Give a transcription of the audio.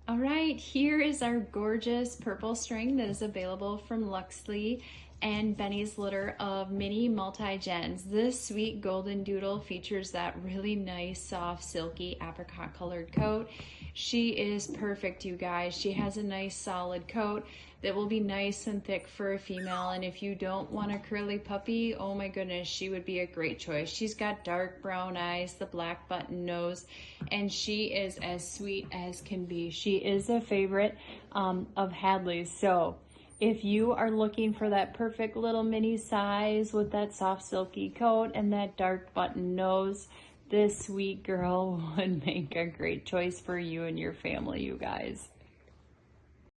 All right, here is our gorgeous purple string that is available from Luxley and Benny's litter of mini multi-gens. This sweet golden doodle features that really nice, soft, silky apricot colored coat. She is perfect, you guys. She has a nice solid coat that will be nice and thick for a female, and if you don't want a curly puppy, oh my goodness, she would be a great choice. She's got dark brown eyes, the black button nose, and she is as sweet as can be. She is a favorite of Hadley's. So if you are looking for that perfect little mini size with that soft silky coat and that dark button nose, this sweet girl would make a great choice for you and your family, you guys.